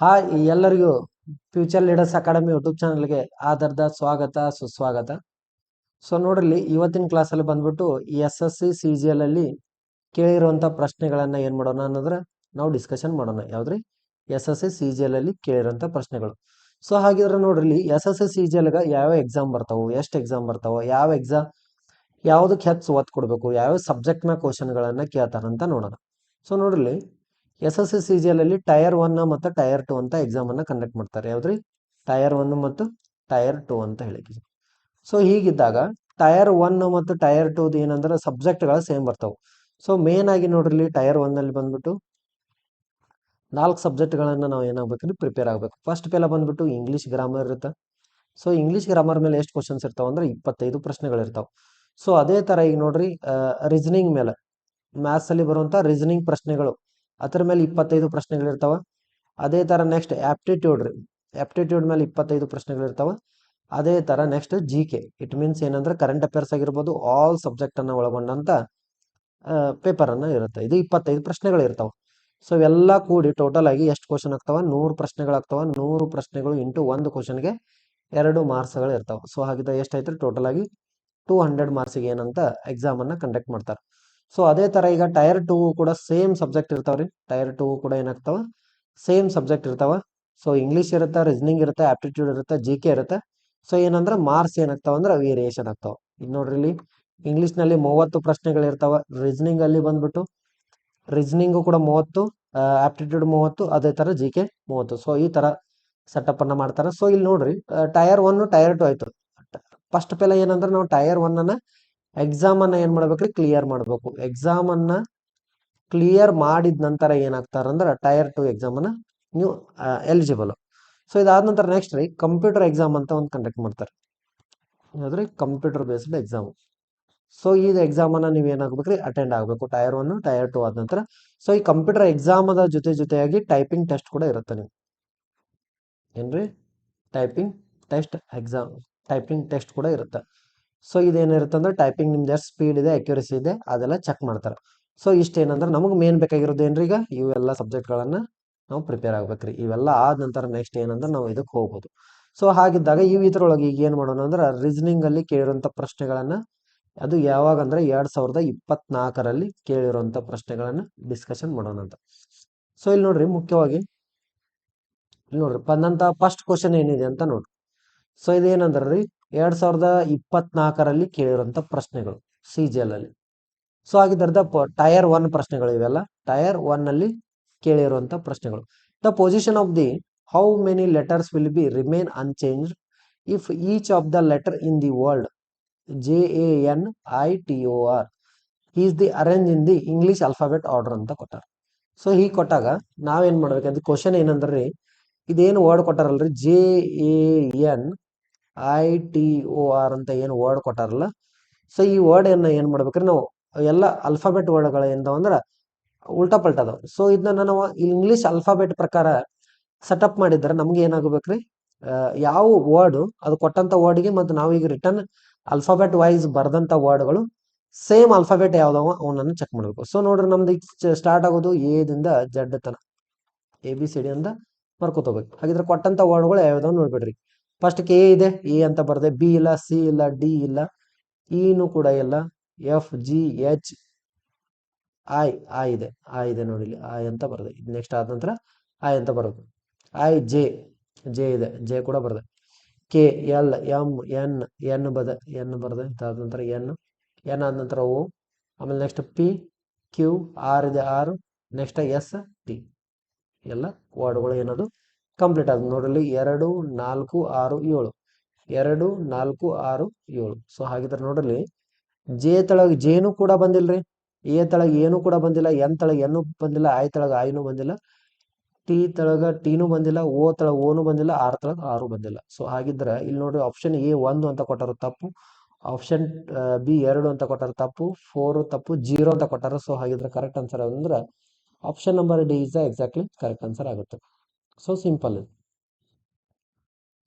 Hi ಎಲ್ಲರಿಗೂ future leaders academy YouTube ಚಾನಲ್ಗೆ ಆಧಾರದ ಸ್ವಾಗತ ಸುಸ್ವಾಗತ. ಸೊ ನೋಡ್ರಿ, ಇವತ್ತಿನ ಕ್ಲಾಸಲ್ಲಿ ಬಂದ್ಬಿಟ್ಟು SSC CGL ಅಲ್ಲಿ ಕೇಳಿರುವಂಥ ಪ್ರಶ್ನೆಗಳನ್ನ ಏನು ಮಾಡೋಣ ಅನ್ನೋದ್ರ ನಾವು ಡಿಸ್ಕಷನ್ ಮಾಡೋಣ. ಯಾವ್ದ್ರಿ? SSC CGL ಅಲ್ಲಿ ಕೇಳಿರುವಂಥ ಪ್ರಶ್ನೆಗಳು. ಸೊ ಹಾಗಿದ್ರೆ ನೋಡ್ರಿ, SSC CGL ಯಾವ ಎಕ್ಸಾಮ್ ಬರ್ತಾವು, ಎಷ್ಟು ಎಕ್ಸಾಮ್ ಬರ್ತಾವ, ಯಾವ ಎಕ್ಸಾಮ್ ಯಾವುದಕ್ಕೆ ಹೆಚ್ಚು ಒತ್ತು ಕೊಡಬೇಕು, ಯಾವ ಸಬ್ಜೆಕ್ಟ್ನ ಕ್ವಶನ್ಗಳನ್ನ ಕೇಳ್ತಾರಂತ ನೋಡೋಣ. ಸೊ ನೋಡ್ರಿ, SSC CGL ಅಲ್ಲಿ ಟೈರ್ 1 ಮತ್ತು ಟೈರ್ 2 ಅಂತ ಎಕ್ಸಾಮ್ ಅನ್ನ ಕಂಡಕ್ಟ್ ಮಾಡ್ತಾರೆ. ಯಾವ್ದ್ರಿ? ಟೈರ್ 1 ಮತ್ತು ಟೈರ್ 2 ಅಂತ ಹೇಳಿ. ಸೊ ಹೀಗಿದ್ದಾಗ ಟೈರ್ 1 ಮತ್ತು ಟೈರ್ 2 ಏನಂದ್ರೆ ಸಬ್ಜೆಕ್ಟ್ಗಳು ಸೇಮ್ ಬರ್ತಾವೆ. ಸೊ ಮೇನ್ ಆಗಿ ನೋಡ್ರಿ, ಟೈರ್ 1 ಅಲ್ಲಿ ಬಂದ್ಬಿಟ್ಟು 4 ಸಬ್ಜೆಕ್ಟ್ಗಳನ್ನ ನಾವು ಏನಾಗಬೇಕ್ರಿ, ಪ್ರಿಪೇರ್ ಆಗಬೇಕು. ಫಸ್ಟ್ ಪೆಲ ಬಂದ್ಬಿಟ್ಟು ಇಂಗ್ಲಿಷ್ ಗ್ರಾಮರ್ ಇರುತ್ತೆ. ಸೊ ಇಂಗ್ಲಿಷ್ ಗ್ರಾಮರ್ ಮೇಲೆ ಎಷ್ಟು ಕ್ವಶನ್ಸ್ ಇರ್ತಾವ ಅಂದ್ರೆ 25 ಪ್ರಶ್ನೆಗಳು ಇರ್ತಾವ. ಸೊ ಅದೇ ತರ ಈಗ ನೋಡ್ರಿ, ರೀಸನಿಂಗ್ ಮೇಲೆ ಮ್ಯಾಥ್ಸ್ ಅಲ್ಲಿ ಬರುವಂತ ರೀಸನಿಂಗ್ ಪ್ರಶ್ನೆಗಳು, ಅದ್ರ ಮೇಲೆ 25 ಪ್ರಶ್ನೆಗಳು ಇರ್ತಾವ. ಅದೇ ತರ ನೆಕ್ಸ್ಟ್ ಆಪ್ಟಿಟ್ಯೂಡ್ ರೀ, ಆಪ್ಟಿಟ್ಯೂಡ್ ಮೇಲೆ 25 ಪ್ರಶ್ನೆಗಳು ಇರ್ತಾವ. ಅದೇ ತರ ನೆಕ್ಸ್ಟ್ GK, ಇಟ್ ಮೀನ್ಸ್ ಏನಂದ್ರೆ ಕರೆಂಟ್ ಅಫೇರ್ಸ್ ಆಗಿರ್ಬೋದು, ಆಲ್ ಸಬ್ಜೆಕ್ಟ್ ಅನ್ನ ಒಳಗೊಂಡಂತ ಪೇಪರ್ ಅನ್ನ ಇರುತ್ತೆ. ಇದು 25 ಪ್ರಶ್ನೆಗಳು ಇರ್ತಾವ. ಸೊ ಇವೆಲ್ಲ ಕೂಡಿ ಟೋಟಲ್ ಆಗಿ ಎಷ್ಟು ಕ್ವಶನ್ ಆಗ್ತಾವ? 100 ಪ್ರಶ್ನೆಗಳಾಗ್ತಾವ. 100 ಪ್ರಶ್ನೆಗಳು ಇಂಟು ಒಂದು ಕ್ವಶನ್ಗೆ 2 ಮಾರ್ಕ್ಸ್ಗಳು ಇರ್ತಾವ. ಸೊ ಹಾಗಿದ್ರೆ ಎಷ್ಟಾಯ್ತು? ಟೋಟಲ್ ಆಗಿ 200 ಮಾರ್ಕ್ಸಿಗೆ ಏನಂತ ಎಕ್ಸಾಮ್ ಅನ್ನ ಕಂಡಕ್ಟ್ ಮಾಡ್ತಾರೆ. ಸೊ ಅದೇ ತರ ಈಗ ಟೈರ್ 2 ಕೂಡ ಸೇಮ್ ಸಬ್ಜೆಕ್ಟ್ ಇರ್ತಾವ್ರಿ. ಟೈರ್ 2 ಕೂಡ ಏನಾಗ್ತಾವ? ಸೇಮ್ ಸಬ್ಜೆಕ್ಟ್ ಇರ್ತಾವ. ಸೊ ಇಂಗ್ಲಿಷ್ ಇರುತ್ತೆ, ರೀಸನಿಂಗ್ ಇರುತ್ತೆ, ಆಪ್ಟಿಟ್ಯೂಡ್ ಇರುತ್ತೆ, GK ಇರುತ್ತೆ. ಸೊ ಏನಂದ್ರೆ ಮಾರ್ಕ್ಸ್ ಏನಾಗ್ತಾವ ಅಂದ್ರೆ ವೇರಿಯೇಷನ್ ಆಗ್ತಾವ. ಈಗ ನೋಡ್ರಿ, ಇಲ್ಲಿ ಇಂಗ್ಲಿಷ್ ನಲ್ಲಿ 30 ಪ್ರಶ್ನೆಗಳು ಇರ್ತಾವ. ರೀಸನಿಂಗ್ ಅಲ್ಲಿ ಬಂದ್ಬಿಟ್ಟು ರೀಸನಿಂಗು ಕೂಡ 30, ಆಪ್ಟಿಟ್ಯೂಡ್ 30, ಅದೇ ತರ GK 30. ಸೊ ಈ ತರ ಸೆಟಪ್ ಅನ್ನ ಮಾಡ್ತಾರೆ. ಸೊ ಇಲ್ಲಿ ನೋಡ್ರಿ, ಟೈರ್ 1 ಟೈರ್ 2 ಆಯ್ತು. ಫಸ್ಟ್ ಪೆಲ ಏನಂದ್ರೆ ನಾವು ಟೈರ್ 1 ಅನ್ನ ಎಕ್ಸಾಮ್ ಅನ್ನ ಏನ್ ಮಾಡ್ಬೇಕ್ರಿ, ಕ್ಲಿಯರ್ ಮಾಡ್ಬೇಕು. ಎಕ್ಸಾಮ್ ಅನ್ನ ಕ್ಲಿಯರ್ ಮಾಡಿದ ನಂತರ ಏನಾಗ್ತಾರಂದ್ರೆ ಟೈರ್ 2 ಎಕ್ಸಾಮ್ ಅನ್ನ ನೀವು ಎಲಿಜಿಬಲ್. ಸೊ ಇದಾದ ನಂತರ ನೆಕ್ಸ್ಟ್ ರೀ, ಕಂಪ್ಯೂಟರ್ ಎಕ್ಸಾಮ್ ಅಂತ ಒಂದು ಕಂಡಕ್ಟ್ ಮಾಡ್ತಾರೆ. ಯಾವ್ದ್ರಿ? Computer based exam. ಸೊ ಈ ಎಕ್ಸಾಮ್ ಅನ್ನ ನೀವು ಏನಾಗ್ಬೇಕ್ರಿ, ಅಟೆಂಡ್ ಆಗ್ಬೇಕು. ಟೈರ್ 1 ಟೈರ್ 2 ಆದ ನಂತರ ಸೊ ಈ ಕಂಪ್ಯೂಟರ್ ಎಕ್ಸಾಮ್ ಅದ ಜೊತೆಯಾಗಿ ಟೈಪಿಂಗ್ ಟೆಸ್ಟ್ ಕೂಡ ಇರುತ್ತೆ. ನೀವು ಏನ್ರಿ, typing test exam, typing test ಕೂಡ ಇರುತ್ತೆ. ಸೊ ಇದೇನಿರುತ್ತೆ ಅಂದ್ರೆ ಟೈಪಿಂಗ್ ನಿಮ್ದು ಎಷ್ಟು ಸ್ಪೀಡ್ ಇದೆ, ಅಕ್ಯುರಸಿ ಇದೆ, ಅದೆಲ್ಲ ಚೆಕ್ ಮಾಡ್ತಾರೆ. ಸೊ ಇಷ್ಟೇನಂದ್ರೆ ನಮಗೆ ಮೇನ್ ಬೇಕಾಗಿರೋದು ಏನ್ರಿ, ಈಗ ಇವೆಲ್ಲ ಸಬ್ಜೆಕ್ಟ್ಗಳನ್ನ ನಾವು ಪ್ರಿಪೇರ್ ಆಗ್ಬೇಕ್ರಿ. ಇವೆಲ್ಲ ಆದ ನಂತರ ನೆಕ್ಸ್ಟ್ ಏನಂದ್ರೆ ನಾವು ಇದಕ್ಕೆ ಹೋಗ್ಬೋದು. ಸೊ ಹಾಗಿದ್ದಾಗ ಇದ್ರೊಳಗೆ ಈಗ ಏನ್ ಮಾಡೋಣ ಅಂದ್ರೆ ರೀಸನಿಂಗ್ ಅಲ್ಲಿ ಕೇಳಿರುವಂತ ಪ್ರಶ್ನೆಗಳನ್ನ, ಅದು ಯಾವಾಗ ಅಂದ್ರೆ 2024ರಲ್ಲಿ ಕೇಳಿರುವಂತ ಪ್ರಶ್ನೆಗಳನ್ನ ಡಿಸ್ಕಷನ್ ಮಾಡೋಣ ಅಂತ. ಸೊ ಇಲ್ಲಿ ನೋಡ್ರಿ, ಮುಖ್ಯವಾಗಿ ಇಲ್ಲಿ ನೋಡ್ರಿ ಬಂದಂತ ಫಸ್ಟ್ ಕ್ವಶನ್ ಏನಿದೆ ಅಂತ ನೋಡ್ರಿ. ಸೊ ಇದೇನಂದ್ರಿ, 2024ರಲ್ಲಿ ಕೇಳಿರುವಂತ ಪ್ರಶ್ನೆಗಳು CGL ಅಲ್ಲಿ. ಸೊ ಹಾಗಿದ್ದ ಟೈರ್ 1 ಪ್ರಶ್ನೆಗಳು ಇವೆಲ್ಲ ಟೈರ್ 1 ಅಲ್ಲಿ ಕೇಳಿರುವಂತ ಪ್ರಶ್ನೆಗಳು. The position of the how many letters will be remain unchanged if each of the letter in the word JANITOR is the arrange in the English alphabet order ಅಂತ ಕೊಟ್ಟಾರ. So ಹೀಗೆ ಕೊಟ್ಟಾಗ ನಾವೇನ್ ಮಾಡ್ಬೇಕಂದ್ರೆ ಕ್ವಶನ್ ಏನಂದ್ರಿ, ಇದೇನು ವರ್ಡ್ ಕೊಟ್ಟಾರಲ್ರಿ, JANITOR ಅಂತ ಏನು ವರ್ಡ್ ಕೊಟ್ಟಾರಲ್ಲ, ಸೊ ಈ ವರ್ಡ್ ಏನ್ ಮಾಡ್ಬೇಕ್ರಿ, ನಾವು ಎಲ್ಲ ಅಲ್ಫಾಬೆಟ್ ವರ್ಡ್ಗಳ ಏನಂದ್ರ ಉಲ್ಟಾ ಪಲ್ಟಾ ಅದಾವ. ಸೊ ಇದನ್ನ ನಾವು ಇಂಗ್ಲಿಷ್ ಅಲ್ಫಾಬೆಟ್ ಪ್ರಕಾರ ಸೆಟಪ್ ಮಾಡಿದ್ರೆ ನಮ್ಗೆ ಏನಾಗಬೇಕ್ರಿ, ಯಾವ ವರ್ಡ್ ಅದು ಕೊಟ್ಟಂತ ವರ್ಡ್ಗೆ ಮತ್ತು ನಾವೀಗ ರಿಟರ್ನ್ ಅಲ್ಫಾಬೆಟ್ ವೈಸ್ ಬರ್ದಂತ ವರ್ಡ್ಗಳು ಸೇಮ್ ಅಲ್ಫಾಬೆಟ್ ಯಾವ್ದಾವ ಅವನನ್ನು ಚೆಕ್ ಮಾಡ್ಬೇಕು. ಸೊ ನೋಡ್ರಿ, ನಮ್ದು ಸ್ಟಾರ್ಟ್ ಆಗೋದು A ದಿಂದ Z ತನ, ABCD ಅಂತ ಬರ್ಕೋತೋಗ್ಬೇಕು. ಹಾಗಿದ್ರೆ ಕೊಟ್ಟಂತ ವರ್ಡ್ಗಳು ಯಾವ್ದಾವ್ ನೋಡ್ಬಿಡ್ರಿ. ಫಸ್ಟ್ A ಇದೆ, A ಅಂತ ಬರ್ದೆ, B ಇಲ್ಲ, C ಇಲ್ಲ, D ಇಲ್ಲ, ಇನು ಕೂಡ ಇಲ್ಲ, FGH I ಇದೆ, I ಇದೆ ನೋಡಿ, I ಅಂತ ಬರ್ದೆ. ನೆಕ್ಸ್ಟ್ ಆದ ನಂತರ I ಅಂತ ಬರೋದು, J ಇದೆ, J ಕೂಡ ಬರ್ದೆ, KLMN ಬರ್ದೆ. ಇದಾದ ನಂತರ N ಆದ ನಂತರ O, ಆಮೇಲೆ ನೆಕ್ಸ್ಟ್ PQR ಇದೆ, R, ನೆಕ್ಸ್ಟ್ ST. ಎಲ್ಲ ವರ್ಡ್ಗಳು ಏನದು ಕಂಪ್ಲೀಟ್ ಆದ ನೋಡ್ರಿ. 2 4 6 7, 2 4 6 7. ಸೊ ಹಾಗಿದ್ರೆ ನೋಡ್ರಿ, J ತಳಗ Jನು ಕೂಡ ಬಂದಿಲ್ರಿ, A ತಳಗ ಏನು ಕೂಡ ಬಂದಿಲ್ಲ, N ತಳಗ N ಬಂದಿಲ್ಲ, I ತಳಗ Iನು ಬಂದಿಲ್ಲ, T ತಳಗ Tನು ಬಂದಿಲ್ಲ, O ತಳಗ Oನು ಬಂದಿಲ್ಲ, R ತಳಗ R ಬಂದಿಲ್ಲ. ಸೊ ಹಾಗಿದ್ರೆ ಇಲ್ಲಿ ನೋಡ್ರಿ, ಆಪ್ಷನ್ A 1 ಅಂತ ಕೊಟ್ಟಾರ ತಪ್ಪು, ಆಪ್ಷನ್ B 2 ಅಂತ ಕೊಟ್ಟಾರ ತಪ್ಪು, 4 ತಪ್ಪು, 0 ಅಂತ ಕೊಟ್ಟಾರ. ಸೊ ಹಾಗಿದ್ರೆ ಕರೆಕ್ಟ್ ಆನ್ಸರ್ ಅಂದ್ರೆ option number D is exactly correct answer ಆಗುತ್ತೆ. So simple.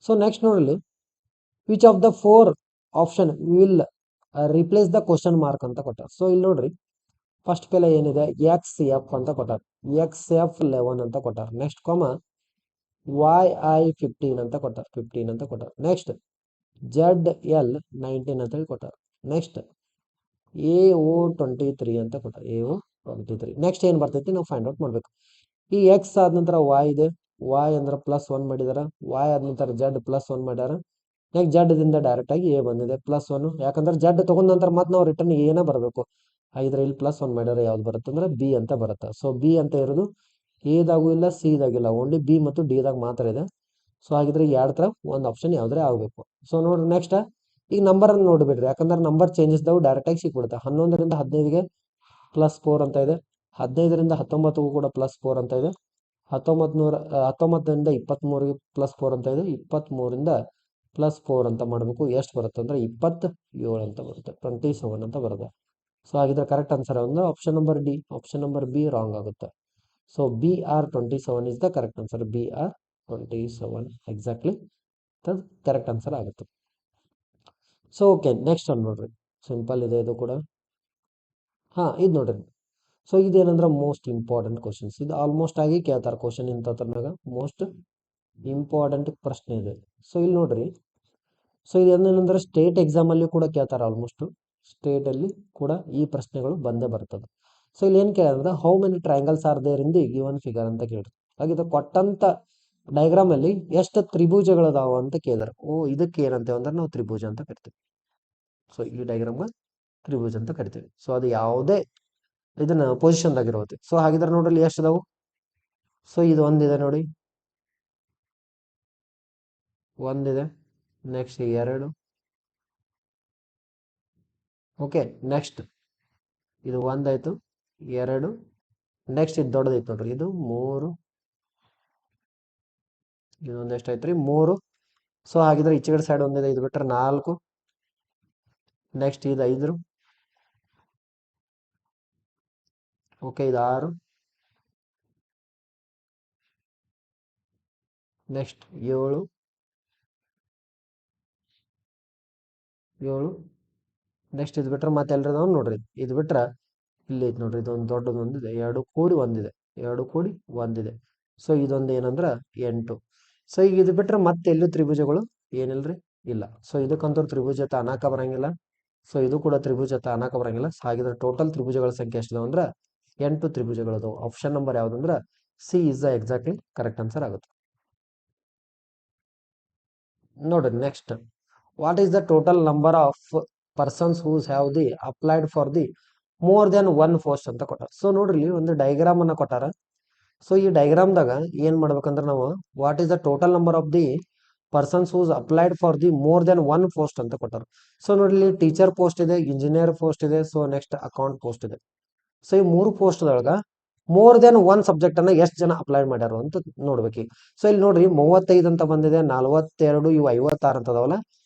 ಸೊ ನೆಕ್ಸ್ಟ್ ನೋಡ್ರಿ, which of the 4 option will replace the question mark ಅಂತ ಕೊಟ್ಟಾರ. ಸೊ ಇಲ್ಲಿ ನೋಡ್ರಿ, ಫಸ್ಟ್ ಪೆಲ ಏನಿದೆ, XF ಅಂತ ಕೊಟ್ಟಾರ, XF11 ಅಂತ ಕೊಟ್ಟಾರ. ನೆಕ್ಸ್ಟ್ YI 15 ಅಂತ ಕೊಟ್ಟಾರ, 15 ಅಂತ ಕೊಟ್ಟಾರ. ನೆಕ್ಸ್ಟ್ ZL 19 ಅಂತ ಹೇಳಿ ಕೊಟ್ಟಾರ. ನೆಕ್ಸ್ಟ್ AO 23 ಅಂತ ಕೊಟ್ಟಾರ, AO 23. ನೆಕ್ಸ್ಟ್ ಏನು ಬರ್ತೈತಿ ನಾವು ಫೈಂಡ್ ಔಟ್ ಮಾಡಬೇಕು. ಈ ಎಕ್ಸ್ ಆದ ನಂತರ ವಾಯ್ ಇದೆ, ವಾಯ್ ಅಂದ್ರೆ +1 ಮಾಡಿದಾರ, ವಾಯ್ ಆದ ನಂತರ Z+1 ಮಾಡ್ಯಾರ. ನೆಕ್ಸ್ಟ್ ದಿಂದ ಡೈರೆಕ್ಟ್ ಆಗಿ ಎ ಬಂದಿದೆ +1, ಯಾಕಂದ್ರೆ Z ತಗೊಂಡ ನಂತರ ಮತ್ತೆ ನಾವು ರಿಟರ್ನ್ ಏನ ಬರಬೇಕು. ಇದ್ರ ಇಲ್ಲಿ +1 ಮಾಡ್ಯಾರ, ಯಾವ್ದು ಬರುತ್ತೆ ಅಂದ್ರೆ ಬಿ ಅಂತ ಬರುತ್ತೆ. ಸೊ ಬಿ ಅಂತ ಇರೋದು ಎದಾಗೂ ಇಲ್ಲ, ಸಿ ದಾಗಿಲ್ಲ, ಓನ್ಲಿ ಬಿ ಮತ್ತು ಡಿ ದಾಗ ಮಾತ್ರ ಇದೆ. ಸೊ ಹಾಗಿದ್ರೆ ಎರಡು ತರ ಒಂದು ಆಪ್ಷನ್ ಯಾವ್ದ್ರೆ ಆಗಬೇಕು. ಸೊ ನೋಡ್ರಿ ನೆಕ್ಸ್ಟ್ ಈಗ ನಂಬರ್ ಅನ್ನು ನೋಡ್ಬಿಡ್ರಿ, ಯಾಕಂದ್ರೆ ನಂಬರ್ ಚೇಂಜಸ್ ದಾವು ಡೈರೆಕ್ಟ್ ಆಗಿ ಸಿಕ್ಬಿಡುತ್ತೆ. 11ರಿಂದ 15ಗೆ +4 ಅಂತ ಇದೆ, 15ರಿಂದ 19ಗೂ ಕೂಡ +4 ಅಂತ ಇದೆ, 19ರಿಂದ 23ಗೆ +4 ಅಂತ ಇದೆ, 23ರಿಂದ +4 ಅಂತ ಮಾಡಬೇಕು. ಎಷ್ಟು ಬರುತ್ತೆ ಅಂದ್ರೆ 27 ಅಂತ ಬರುತ್ತೆ, 27 ಅಂತ ಬರುತ್ತೆ. ಸೊ ಹಾಗಿದ್ರೆ ಕರೆಕ್ಟ್ ಆನ್ಸರ್ ಅಂದ್ರೆ option number D. Option number B wrong ಆಗುತ್ತೆ. So BR 27 is the correct answer. BR 27 exactly correct answer ಆಗುತ್ತೆ. ಸೊ ಓಕೆ, ನೆಕ್ಸ್ಟ್ ಒಂದು ನೋಡ್ರಿ, ಸಿಂಪಲ್ ಇದೆ ಇದು ಕೂಡ. ಇದು ನೋಡ್ರಿ. ಸೊ ಇದೇನಂದ್ರೆ ಮೋಸ್ಟ್ ಇಂಪಾರ್ಟೆಂಟ್ ಕ್ವಶನ್ಸ್. ಇದು ಆಲ್ಮೋಸ್ಟ್ ಆಗಿ ಕೇಳ್ತಾರೆ ಕ್ವಶನ್ ಇಂಥದ್ರಾಗ, ಮೋಸ್ಟ್ ಇಂಪಾರ್ಟೆಂಟ್ ಪ್ರಶ್ನೆ ಇದೆ. ಸೊ ಇಲ್ಲಿ ನೋಡ್ರಿ, ಸೊ ಇದೇನಂದ್ರೆ ಸ್ಟೇಟ್ ಎಕ್ಸಾಮ್ ಅಲ್ಲಿ ಕೂಡ ಕೇಳ್ತಾರೆ. ಆಲ್ಮೋಸ್ಟ್ ಸ್ಟೇಟ್ ಅಲ್ಲಿ ಕೂಡ ಈ ಪ್ರಶ್ನೆಗಳು ಬಂದೇ ಬರ್ತದೆ. ಸೊ ಇಲ್ಲಿ ಏನ್ ಕೇಳಿದ್ರೆ how many triangles are there in the given figure ಅಂತ ಕೇಳ್ರಿ. ಹಾಗಿದ್ರೆ ಕೊಟ್ಟಂತ ಡಯಾಗ್ರಾಮ್ ಅಲ್ಲಿ ಎಷ್ಟು ತ್ರಿಭುಜಗಳದಾವ ಅಂತ ಕೇಳಿದಾರೆ. ಇದಕ್ಕೆ ಏನಂತೇವೆ ಅಂದ್ರೆ ನಾವು ತ್ರಿಭುಜ ಅಂತ ಕರಿತೀವಿ. ಸೊ ಈ ಡಯಾಗ್ರಾಮ್ ತ್ರಿಭುಜ ಅಂತ ಕರಿತೀವಿ. ಸೊ ಅದು ಯಾವುದೇ ಇದನ್ನ ಪೊಸಿಷನ್ ಆಗಿರುತ್ತೆ. ಸೊ ಹಾಗಿದ್ರೆ ನೋಡ್ರಿ ಎಷ್ಟು ಅದಾವು. ಸೊ ಇದು ಒಂದಿದೆ ನೋಡಿ, ಒಂದಿದೆ. ನೆಕ್ಸ್ಟ್ 2. ಓಕೆ, ನೆಕ್ಸ್ಟ್ ಇದು ಒಂದಾಯ್ತು, 2. ನೆಕ್ಸ್ಟ್ ಇದು ದೊಡ್ಡದೈತೆ ನೋಡ್ರಿ, ಇದು 3. ಇದೊಂದು ಎಷ್ಟಾಯ್ತು ರೀ, 3. ಸೊ ಹಾಗಿದ್ರೆ ಈಚೆಗಡೆ ಸೈಡ್ ಒಂದಿದೆ, ಇದು ಬಿಟ್ರೆ 4. ನೆಕ್ಸ್ಟ್ ಇದು 5. ಓಕೆ, ಇದು 6. ನೆಕ್ಸ್ಟ್ 7. ನೆಕ್ಸ್ಟ್ ಇದು ಬಿಟ್ರೆ ಮತ್ತೆ ಎಲ್ರದವ್ ನೋಡ್ರಿ, ಇದು ಬಿಟ್ರೆ ಇಲ್ಲಿ ಐತೆ ನೋಡ್ರಿ, ಇದೊಂದು ದೊಡ್ಡದು ಒಂದಿದೆ, 2 ಕೂಡಿ ಒಂದಿದೆ, 2 ಕೂಡಿ ಒಂದಿದೆ. ಸೊ ಇದೊಂದು ಏನಂದ್ರ 8. ಸೊ ಈಗ ಇದು ಬಿಟ್ರೆ ಮತ್ತೆ ಎಲ್ಲೂ ತ್ರಿಭುಜಗಳು ಏನಿಲ್ರಿ, ಇಲ್ಲ. ಸೊ ಇದಕ್ಕಂತೂ ತ್ರಿಭುಜತೆ ಅನಾಕ ಬರಂಗಿಲ್ಲ. ಸೊ ಇದು ಕೂಡ ತ್ರಿಭುಜತೆ ಅನಾಕ ಬರಂಗಿಲ್ಲ. ಹಾಗಿದ್ರೆ ಟೋಟಲ್ ತ್ರಿಭುಜಗಳ ಸಂಖ್ಯೆ ಎಷ್ಟಿದಾವ ಅಂದ್ರೆ 8 ತ್ರಿಭುಜಗಳದಾವು. ಆಪ್ಷನ್ ನಂಬರ್ ಯಾವ್ದಂದ್ರ C is the exactly correct answer ಆಗುತ್ತೆ. ನೋಡ್ರಿ next, what is the total number of persons whose have the applied for the more than 1 post ಅಂತ ಕೊಟ್ಟಾರ. ಸೊ ನೋಡ್ರಿ ಇಲ್ಲಿ ಒಂದು ಡಯಾಗ್ರಾಮ್ ಅನ್ನ ಕೊಟ್ಟಾರ. ಸೊ ಈ ಡಯಾಗ್ರಾಮ್ದಾಗ ಏನ್ ಮಾಡ್ಬೇಕಂದ್ರೆ ನಾವು what is the total number of the persons whose applied for the more than 1 post ಅಂತ ಕೊಟ್ಟಾರ. ಸೊ ನೋಡ್ರಿ ಇಲ್ಲಿ ಟೀಚರ್ ಪೋಸ್ಟ್ ಇದೆ, ಇಂಜಿನಿಯರ್ ಪೋಸ್ಟ್ ಇದೆ, ಸೊ ನೆಕ್ಸ್ಟ್ ಅಕೌಂಟ್ ಪೋಸ್ಟ್ ಇದೆ. ಸೊ ಈ 3 ಪೋಸ್ಟ್ ಒಳಗ ಮೋರ್ ದೆನ್ 1 ಸಬ್ಜೆಕ್ಟ್ ಅನ್ನ ಎಷ್ಟು ಜನ ಅಪ್ಲೈ ಮಾಡ್ಯಾರ ಅಂತ ನೋಡ್ಬೇಕು. ಸೊ ಇಲ್ಲಿ ನೋಡ್ರಿ 35 ಅಂತ ಬಂದಿದೆ, 42, ಇವು 56 ಅಂತ ಅದಾವಲ್ಲ.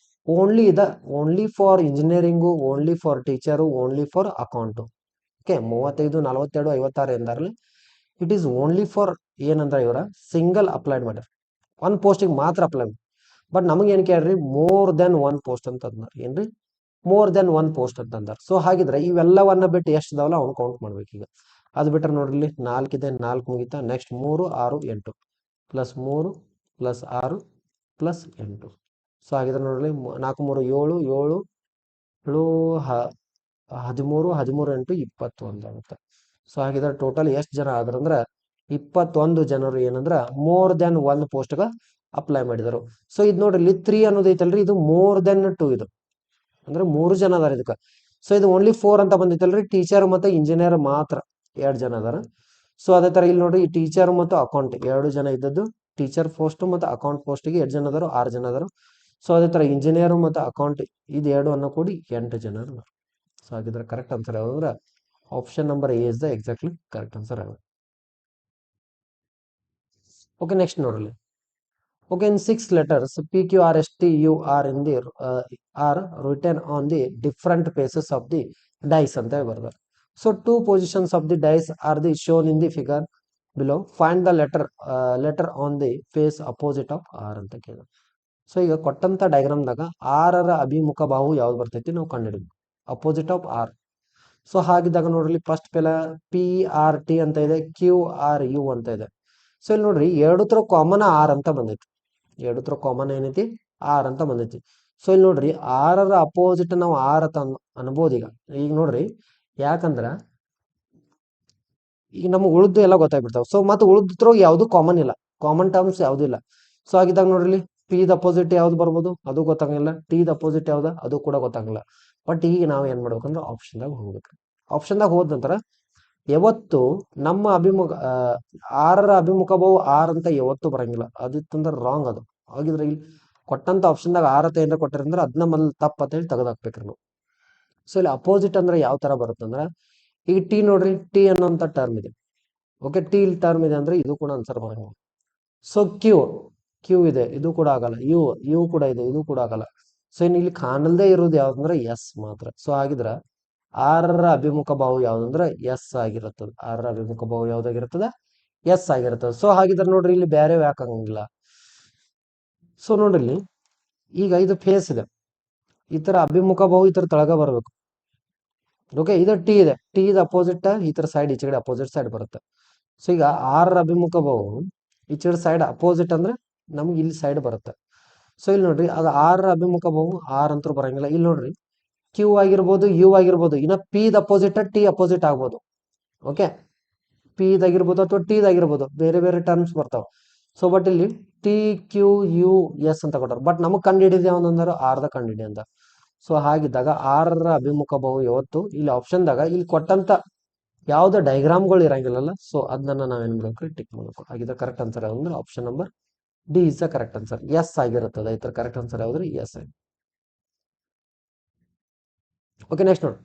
Only for engineering, only for teacher, only for account. Okay, 35, 42, 56 ಎಂದಾರಲ್ಲಿ ಇಟ್ ಈಸ್ ಓನ್ಲಿ ಫಾರ್ ಏನಂದ್ರೆ ಇವರ ಸಿಂಗಲ್ ಅಪ್ಲೈಡ್ ಮಾಡ್ಯಾರ, 1 ಪೋಸ್ಟಿಗೆ ಮಾತ್ರ ಅಪ್ಲೈ. ಬಟ್ ನಮಗೆ ಏನ್ ಕೇಳ್ರಿ ಮೋರ್ ದೆನ್ 1 ಪೋಸ್ಟ್ ಅಂತ ಅಂದಾರ. ಏನ್ರಿ ಮೋರ್ ದೆನ್ 1 ಪೋಸ್ಟ್ ಅಂತ ಅಂದಾರ. ಸೊ ಹಾಗಿದ್ರೆ ಇವೆಲ್ಲವನ್ನ ಬಿಟ್ಟು ಎಷ್ಟು ಇದಾವಲ್ಲ ಅವ್ನು ಕೌಂಟ್ ಮಾಡ್ಬೇಕು. ಈಗ ಅದು ಬಿಟ್ರೆ ನೋಡ್ರಿ 4 ಇದೆ, 4 ಮುಗಿತಾ. ನೆಕ್ಸ್ಟ್ 3, 6, 8 +3 +6 +8. ಸೊ ಹಾಗಿದ್ರೆ ನೋಡ್ರಿ 4, 3, 7, 7, 13, 13, 8, 21 ಆಗುತ್ತೆ. ಸೊ ಹಾಗಿದ್ರೆ ಟೋಟಲ್ ಎಷ್ಟು ಜನ ಆದ್ರಂದ್ರ 21 ಜನರು ಏನಂದ್ರ ಮೋರ್ ದೆನ್ 1 ಪೋಸ್ಟ್ಗ ಅಪ್ಲೈ ಮಾಡಿದರು. ಸೊ ಇದು ನೋಡ್ರಿ ಇಲ್ಲಿ 3 ಅನ್ನೋದು ಐತಲ್ರಿ, ಇದು ಮೋರ್ ದೆನ್ 2 ಇದು ಅಂದ್ರೆ 3 ಜನ ಅದಾರ ಇದಕ್ಕ. ಸೊ ಇದು ಓನ್ಲಿ 4 ಅಂತ ಬಂದಿತ್ತಲ್ರಿ, ಟೀಚರ್ ಮತ್ತೆ ಇಂಜಿನಿಯರ್ ಮಾತ್ರ 2 ಜನ ಅದಾರ. ಸೊ ಅದೇ ತರ ಇಲ್ಲಿ ನೋಡ್ರಿ ಈ ಟೀಚರ್ ಮತ್ತು ಅಕೌಂಟ್ 2 ಜನ ಇದ್ದದ್ದು, ಟೀಚರ್ ಪೋಸ್ಟ್ ಮತ್ತು ಅಕೌಂಟ್ ಪೋಸ್ಟ್ಗೆ 2 ಜನ ಅದಾರು, 6 ಜನ ಅದಾರು. ಸೊ ಅದೇ ತರ ಇಂಜಿನಿಯರ್ ಮತ್ತು ಅಕೌಂಟ್ ಇದು 2 ಅನ್ನ ಕೂಡಿ 8 ಜನ ಅದಾರ. ಸೊ ಹಾಗಿದ್ರೆ ಕರೆಕ್ಟ್ ಆನ್ಸರ್ ಯಾವ್ದಂದ್ರೆ option number A is the exactly correct answer ಆಗುತ್ತೆ. ಓಕೆ, ನೆಕ್ಸ್ಟ್ ನೋಡ್ರಿ. Okay, in 6 letters PQRSTUR in the are written on the different faces of the dice ಅಂತ ಬರ್ತಾರೆ. So 2 positions of the dice are the shown in the figure below. Find the letter on the face opposite of R ಅಂತ ಕೇಳಿದ. So ಈಗ ಕೊಟ್ಟಂತ ಡಯಾಗ್ರಾಮ್ದಾಗ R ರ ಅಭಿಮುಖ ಬಾಹು ಯಾವ್ದು ಬರ್ತೈತಿ ನಾವು ಕಂಡುಹಿಡಿದ್ವಿ, ಅಪೋಸಿಟ್ ಆಫ್ R. ಸೊ ಹಾಗಿದ್ದಾಗ ನೋಡ್ರಿ ಫಸ್ಟ್ ಪೆಲ PRT ಅಂತ ಇದೆ, QRU ಅಂತ ಇದೆ. ಸೊ ಇಲ್ಲಿ ನೋಡ್ರಿ ಎರಡು ತರ ಕಾಮನ್ ಆರ್ ಅಂತ ಬಂದೈತಿ. ಎರಡು ತರ ಕಾಮನ್ ಏನೈತಿ ಆರ್ ಅಂತ ಬಂದೈತಿ. ಸೊ ಇಲ್ಲಿ ನೋಡ್ರಿ ಆರರ ಅಪೋಸಿಟ್ ನಾವು ಆರ್ ಅಂತ ಅನ್ಬೋದು. ಈಗ ನೋಡ್ರಿ ಯಾಕಂದ್ರ ಈಗ ನಮ್ಗೆ ಉಳಿದು ಎಲ್ಲ ಗೊತ್ತಾಗ್ಬಿಡ್ತಾವ. ಸೊ ಮತ್ತೆ ಉಳಿದ್ರ ಯಾವ್ದು ಕಾಮನ್ ಇಲ್ಲ, ಕಾಮನ್ ಟರ್ಮ್ಸ್ ಯಾವ್ದು ಇಲ್ಲ. ಸೊ ಆಗಿದ್ದಾಗ ನೋಡ್ರಿ ಪಿ ದ ಅಪೋಸಿಟ್ ಯಾವ್ದು ಬರ್ಬೋದು ಅದು ಗೊತ್ತಾಗಂಗಿಲ್ಲ, ಟಿ ದ ಅಪೋಸಿಟ್ ಯಾವ್ದು ಅದು ಕೂಡ ಗೊತ್ತಾಗಂಗಿಲ್ಲ. ಬಟ್ ಈಗ ನಾವು ಏನ್ ಮಾಡ್ಬೇಕಂದ್ರೆ ಆಪ್ಷನ್ದಾಗ ಹೋಗ್ಬೇಕು. ಆಪ್ಷನ್ದಾಗ ಹೋದ ನಂತರ ಯಾವತ್ತು ನಮ್ಮ ಆರರ ಅಭಿಮುಖ ಬಾವು ಆರ್ ಅಂತ ಯಾವತ್ತು ಬರಂಗಿಲ್ಲ. ಅದಿತ್ತಂದ್ರೆ ರಾಂಗ್ ಅದು. ಹಾಗಿದ್ರೆ ಇಲ್ಲಿ ಕೊಟ್ಟಂತ ಆಪ್ಷನ್ದಾಗ ಆರ್ ಅಂತ ಏನಾರ ಕೊಟ್ಟಿರಂದ್ರೆ ಅದನ್ನ ಮೊದಲು ತಪ್ಪ ಅಂತ ಹೇಳಿ ತೆಗೆದಾಕ್ಬೇಕ್ರಿ ನಾವು. ಸೊ ಇಲ್ಲಿ ಅಪೋಸಿಟ್ ಅಂದ್ರೆ ಯಾವ ತರ ಬರುತ್ತಂದ್ರ ಈಗ ಟಿ ನೋಡ್ರಿ, ಟಿ ಅನ್ನೋಂಥ ಟರ್ಮ್ ಇದೆ. ಓಕೆ, ಟಿ ಇಲ್ಲಿ ಟರ್ಮ್ ಇದೆ ಅಂದ್ರೆ ಇದು ಕೂಡ ಆನ್ಸರ್ ಬರಂಗಿಲ್ಲ. ಸೊ ಕ್ಯೂ ಇದೆ, ಇದು ಕೂಡ ಆಗಲ್ಲ. ಯು ಕೂಡ ಇದೆ, ಇದು ಕೂಡ ಆಗಲ್ಲ. ಸೊ ಇನ್ನು ಇಲ್ಲಿ ಕಾಣಲ್ದೇ ಇರೋದು ಯಾವ್ದಂದ್ರೆ ಎಸ್ ಮಾತ್ರ. ಸೊ ಹಾಗಿದ್ರ ಆರರ ಅಭಿಮುಖ ಬಾವು ಯಾವ್ದಂದ್ರೆ ಎಸ್ ಆಗಿರುತ್ತದೆ. ಆರರ ಅಭಿಮುಖ ಬಾವು ಯಾವ್ದಾಗಿರ್ತದ ಎಸ್ ಆಗಿರ್ತದೆ. ಸೊ ಹಾಗಿದ್ರೆ ನೋಡ್ರಿ ಇಲ್ಲಿ ಬೇರೆ ಯಾಕಂಗಿಲ್ಲ. ಸೊ ನೋಡ್ರಿ ಇಲ್ಲಿ ಈಗ ಇದು ಫೇಸ್ ಇದೆ, ಈ ತರ ಅಭಿಮುಖ ಬಾವು ಈ ತರ ತಳಗ ಬರ್ಬೇಕು. ಓಕೆ, ಇದು ಟಿ ಇದೆ, ಟಿ ಇದ ಅಪೋಸಿಟ್ ಈ ತರ ಸೈಡ್ ಈಚೆ ಕಡೆ ಅಪೋಸಿಟ್ ಸೈಡ್ ಬರುತ್ತೆ. ಸೊ ಈಗ ಆರರ ಅಭಿಮುಖ ಬಾವು ಈಚೆ ಕಡೆ ಸೈಡ್ ಅಪೋಸಿಟ್ ಅಂದ್ರೆ ನಮ್ಗೆ ಇಲ್ಲಿ ಸೈಡ್ ಬರುತ್ತೆ. ಸೊ ಇಲ್ಲಿ ನೋಡ್ರಿ ಅದು ಆರರ ಅಭಿಮುಖ ಬಾವು ಆರ್ ಅಂತೂ ಬರಂಗಿಲ್ಲ. ಇಲ್ಲಿ ನೋಡ್ರಿ ಕ್ಯೂ ಆಗಿರ್ಬೋದು, ಯು ಆಗಿರ್ಬೋದು, ಇನ್ನ P the opposite T opposite ಆಗ್ಬೋದು. ಓಕೆ, ಪಿ ಇದಾಗಿರ್ಬೋದು ಅಥವಾ ಟಿ ಇದಾಗಿರ್ಬೋದು, ಬೇರೆ ಬೇರೆ ಟರ್ಮ್ಸ್ ಬರ್ತಾವ. ಸೊ ಬಟ್ ಇಲ್ಲಿ ಟಿ ಕ್ಯೂ ಯು ಎಸ್ ಅಂತ ಕೊಟ್ಟಾರ. ಬಟ್ ನಮಗ್ ಕಂಡು ಹಿಡಿದ ಯಾವ್ದಂದ್ರೆ ಆರ್ದ ಕಂಡು ಹಿಡಿ ಅಂತ. ಸೊ ಹಾಗಿದ್ದಾಗ ಆರರ ಅಭಿಮುಖ ಬಾವು ಯಾವತ್ತು ಇಲ್ಲಿ ಆಪ್ಷನ್ದಾಗ ಇಲ್ಲಿ ಕೊಟ್ಟಂತ ಯಾವ್ದು ಡೈಗ್ರಾಮ್ಗಳು ಇರಂಗಿಲ್ಲಲ್ಲ, ಸೊ ಅದನ್ನ ನಾವೇನ್ ಮಾಡ್ಬೇಕು ಟಿಕ್ ಮಾಡ್ಬೇಕು. ಹಾಗಿದ್ರೆ ಕರೆಕ್ಟ್ ಆನ್ಸರ್ ಯಾವ್ದಂದ್ರೆ option number D is the correct answer. S ಆಗಿರುತ್ತದೆ. ಈ ತರ ಕರೆಕ್ಟ್ ಆನ್ಸರ್ ಯಾವ್ದ್ರಿ ಎಸ್ ಆಗಿ. ಓಕೆ, ನೆಕ್ಸ್ಟ್ ನೋಡಿ,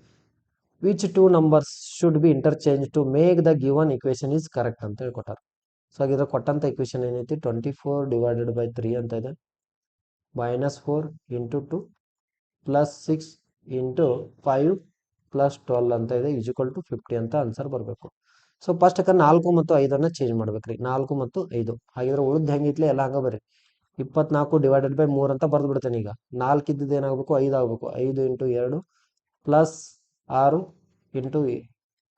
which two numbers should be interchange to make the given equation is correct ಅಂತ ಹೇಳ್ಕೊಟ್ಟಾರ. ಸೊ ಹಾಗಿದ್ರೆ ಕೊಟ್ಟಂತ ಇಕ್ವೇಶನ್ ಏನೈತಿ 24/3 ಅಂತ ಇದೆ, -4 × 2 +6 × 5 +12 ಅಂತ ಇದೆ, = 50 ಅಂತ ಆನ್ಸರ್ ಬರಬೇಕು. ಸೊ ಫಸ್ಟ್ 4 ಮತ್ತು 5 ಚೇಂಜ್ ಮಾಡ್ಬೇಕ್ರಿ. 4 ಮತ್ತು 5 ಹಾಗಿದ್ರೆ ಉಳಿದ್ ಹೆಂಗಿತ್ಲೆ ಎಲ್ಲ ಹಂಗ ಬರ್ರಿ. 24/3 ಅಂತ ಬರ್ದು ಬಿಡ್ತೇನೆ. ಈಗ 4 ಇದ್ದಿದ್ದು ಏನಾಗಬೇಕು 5 ಆಗ್ಬೇಕು. 5 × 2 +6 ×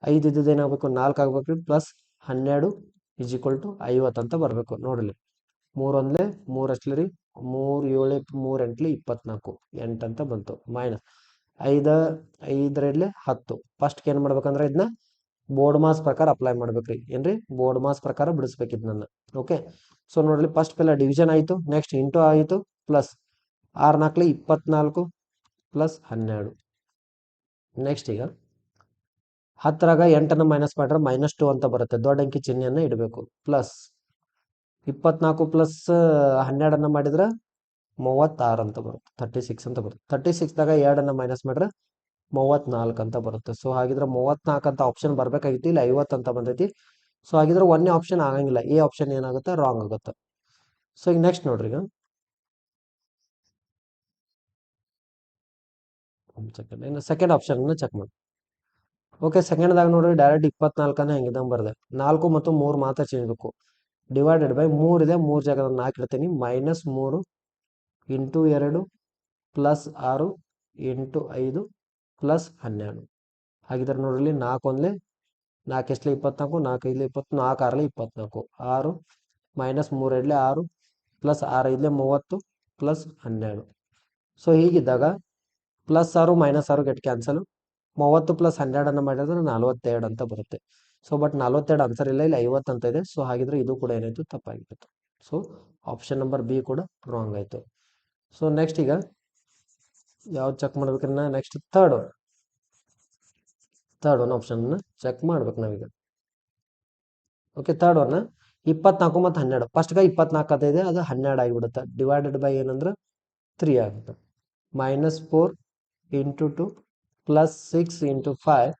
5 ಇದ್ದಿದ್ದು ಏನಾಗಬೇಕು 4 ಆಗ್ಬೇಕು, +12 = 50 ಅಂತ ಬರ್ಬೇಕು. ನೋಡ್ರಿ 3 1 3 ಅಷ್ಟಲಿ 3 7 3 8 24 8 ಅಂತ ಬಂತು. -5 5 10. ಫಸ್ಟ್ ಏನ್ ಮಾಡ್ಬೇಕಂದ್ರೆ ಇದನ್ನ ಬೋರ್ಡ್ ಮಾಸ್ ಪ್ರಕಾರ ಅಪ್ಲೈ ಮಾಡ್ಬೇಕ್ರಿ. ಏನ್ರಿ ಬೋರ್ಡ್ ಮಾಸ್ ಪ್ರಕಾರ ಬಿಡಿಸ್ಬೇಕಿದ್ ನನ್ನ. ಓಕೆ, ಸೊ ನೋಡ್ರಿ ಫಸ್ಟ್ ಪೆಲ್ಲ ಡಿವಿಷನ್ ಆಯ್ತು, ನೆಕ್ಸ್ಟ್ ಇಂಟು ಆಯಿತು, ಪ್ಲಸ್ 6 4 24 +12. ನೆಕ್ಸ್ಟ್ ಈಗ 10ರಾಗ 8 ಮೈನಸ್ ಮಾಡ್ರೆ -2 ಅಂತ ಬರುತ್ತೆ. ದೊಡ್ಡ ಅಂಕಿ ಚಿಹ್ನೆಯನ್ನ ಇಡಬೇಕು. ಪ್ಲಸ್ 24 + 12 ಮಾಡಿದ್ರೆ 36 ಅಂತ ಬರುತ್ತೆ, 36 ಅಂತ ಬರುತ್ತೆ. 36ದಾಗ 2 ಮೈನಸ್ ಮಾಡ್ರೆ 34 ಅಂತ ಬರುತ್ತೆ. ಸೊ ಹಾಗಿದ್ರೆ 34 ಅಂತ ಆಪ್ಷನ್ ಬರ್ಬೇಕಾಗಿತ್ತು, ಇಲ್ಲಿ 50 ಅಂತ ಬಂದೈತಿ. ಸೊ ಹಾಗಿದ್ರೆ ಒಂದೇ ಆಪ್ಷನ್ ಆಗಂಗಿಲ್ಲ, ಎ ಆಪ್ಷನ್ ಏನಾಗುತ್ತೆ ರಾಂಗ್ ಆಗುತ್ತೆ. ಸೊ ಈಗ ನೆಕ್ಸ್ಟ್ ನೋಡ್ರಿ, ಈಗ ಸೆಕೆಂಡ್ ಆಪ್ಷನ್ ಚೆಕ್ ಮಾಡಿ. ಓಕೆ, ಸೆಕೆಂಡ್ದಾಗ ನೋಡ್ರಿ ಡೈರೆಕ್ಟ್ 24 ಹೆಂಗಿದಂಗೆ ಬರ್ದೆ. 4 ಮತ್ತು 3 ಮಾತ್ರ ಚೇಂಜ್ ಬೇಕು. /3 ಇದೆ, 3 ಜಾಗದ 4 ಇಡ್ತೀನಿ. -3 × 2 +6 × 5 +12. ಹಾಗಿದ್ರೆ ನೋಡ್ರಿ 4 1 4 ಎಷ್ಟಲೆ 24, 4 5 20, 4 6 24, 6 -3 2 6 +6 5 30 +12. ಸೊ ಹೀಗಿದ್ದಾಗ +6 -6 ಗೆಟ್ ಕ್ಯಾನ್ಸಲ್, 30 + 12 ಮಾಡಿದ್ರೆ 42 ಅಂತ ಬರುತ್ತೆ. ಸೊ ಬಟ್ 42 ಆನ್ಸರ್ ಇಲ್ಲ, ಇಲ್ಲಿ 50 ಅಂತ ಇದೆ. ಸೊ ಹಾಗಿದ್ರೆ ಇದು ಕೂಡ ಏನಾಯ್ತು ತಪ್ಪಾಗಿತ್ತು. ಸೊ ಆಪ್ಷನ್ ನಂಬರ್ ಬಿ ಕೂಡ ರಾಂಗ್ ಆಯ್ತು. ಸೊ ನೆಕ್ಸ್ಟ್ ಈಗ ಯಾವ್ದು ಚೆಕ್ ಮಾಡ್ಬೇಕ್ರಿ? Next third one option check ಮಾಡ್ಬೇಕು ನಾವೀಗ. ಓಕೆ, ಥರ್ಡ್ ಒನ್ 24 ಮತ್ತು 12. ಫಸ್ಟ್ಗೆ 24 ಅಂತ ಇದೆ, ಅದು 12 ಆಗಿಬಿಡುತ್ತೆ. ಡಿವೈಡೆಡ್ ಬೈ ಏನಂದ್ರೆ 3 ಆಗುತ್ತೆ. -4 × 2 +6 × 5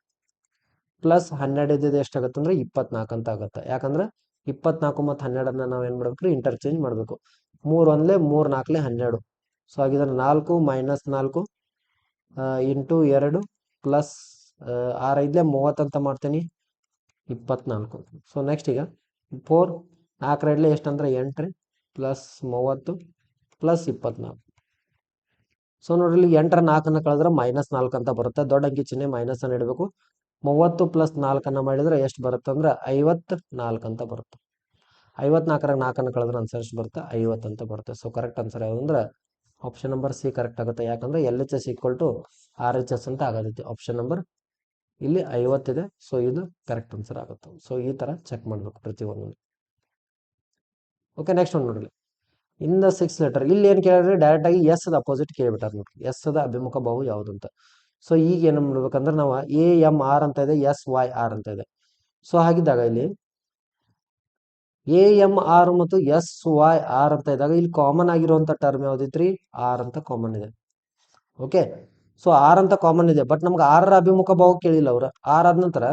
+12 ಇದ್ದಿದ್ದು ಎಷ್ಟಾಗುತ್ತೆ ಅಂದ್ರೆ 24 ಅಂತ ಆಗುತ್ತೆ. ಯಾಕಂದ್ರೆ 24 ಮತ್ತು 12 ನಾವು ಏನ್ ಮಾಡ್ಬೇಕ್ರಿ ಇಂಟರ್ಚೇಂಜ್ ಮಾಡ್ಬೇಕು. 3 1 3 4 12. ಸೊ ಹಾಗಿದ್ರೆ 4 - 4 × 2 +6 5 30 ಅಂತ ಮಾಡ್ತೀನಿ, 24. ಸೊ ನೆಕ್ಸ್ಟ್ ಈಗ 4 4 2 ಎಷ್ಟಂದ್ರೆ 8 ರೀ, +30 +24. ಸೊ ನೋಡ್ರಿ ಇಲ್ಲಿ 8ರ 4 ಕಳೆದ್ರೆ -4 ಅಂತ ಬರುತ್ತೆ. ದೊಡ್ಡ ಅಂಕಿ ಚಿಹ್ನೆ ಮೈನಸ್ ಅನ್ನು ಇಡಬೇಕು. 30 + 4 ಮಾಡಿದ್ರೆ ಎಷ್ಟು ಬರುತ್ತೆ ಅಂದ್ರೆ 54 ಅಂತ ಬರುತ್ತೆ. 54ರಾಗ 4 ಕಳೆದ್ರೆ ಆನ್ಸರ್ ಎಷ್ಟು ಬರುತ್ತೆ? 50 ಅಂತ ಬರುತ್ತೆ. ಸೊ ಕರೆಕ್ಟ್ ಆನ್ಸರ್ ಯಾವುದು ಅಂದ್ರೆ ಆಪ್ಷನ್ ನಂಬರ್ ಸಿ ಕರೆಕ್ಟ್ ಆಗುತ್ತೆ. ಯಾಕಂದ್ರೆ L H S equal to R H S ಅಂತ ಆಗೋದೈತಿ. ಆಪ್ಷನ್ ನಂಬರ್ ಇಲ್ಲಿ 50 ಇದೆ. ಸೊ ಇದು ಕರೆಕ್ಟ್ ಆನ್ಸರ್ ಆಗುತ್ತೆ. ಸೊ ಈ ತರ ಚೆಕ್ ಮಾಡ್ಬೇಕು ಪ್ರತಿಯೊಂದು. ಓಕೆ, ನೆಕ್ಸ್ಟ್ ಒಂದು ನೋಡ್ರಿ. ಇನ್ ದ 6 ಲೆಟರ್ ಇಲ್ಲಿ ಏನ್ ಕೇಳಿದ್ರೆ ಡೈರೆಕ್ಟ್ ಆಗಿ ಎಸ್ ದ ಅಪೋಸಿಟ್ ಕೇಳ್ಬಿಟ್ಟಾರ ನೋಡ್ರಿ. ಎಸ್ ದ ಅಭಿಮುಖ ಬಾಹು ಯಾವುದು ಅಂತ. ಸೊ ಈಗ ಏನ್ ಮಾಡ್ಬೇಕಂದ್ರೆ ನಾವು ಎ ಎಂ ಆರ್ ಅಂತ ಇದೆ, ಎಸ್ ವೈ ಆರ್ ಅಂತ ಇದೆ. ಸೊ ಹಾಗಿದ್ದಾಗ ಇಲ್ಲಿ ಎ ಎಂ ಆರ್ ಮತ್ತು ಎಸ್ ವೈ ಆರ್ ಅಂತ ಇದ್ದಾಗ ಇಲ್ಲಿ ಕಾಮನ್ ಆಗಿರುವಂತ ಟರ್ಮ್ ಯಾವ್ದಿತ್ರಿ? ಆರ್ ಅಂತ ಕಾಮನ್ ಇದೆ. ಓಕೆ, ಸೊ ಆರ್ ಅಂತ ಕಾಮನ್ ಇದೆ. ಬಟ್ ನಮ್ಗೆ ಆರರ ಅಭಿಮುಖ ಬಾಹು ಕೇಳಿಲ್ಲ ಅವ್ರ. ಆರ್ ಆದ ನಂತರ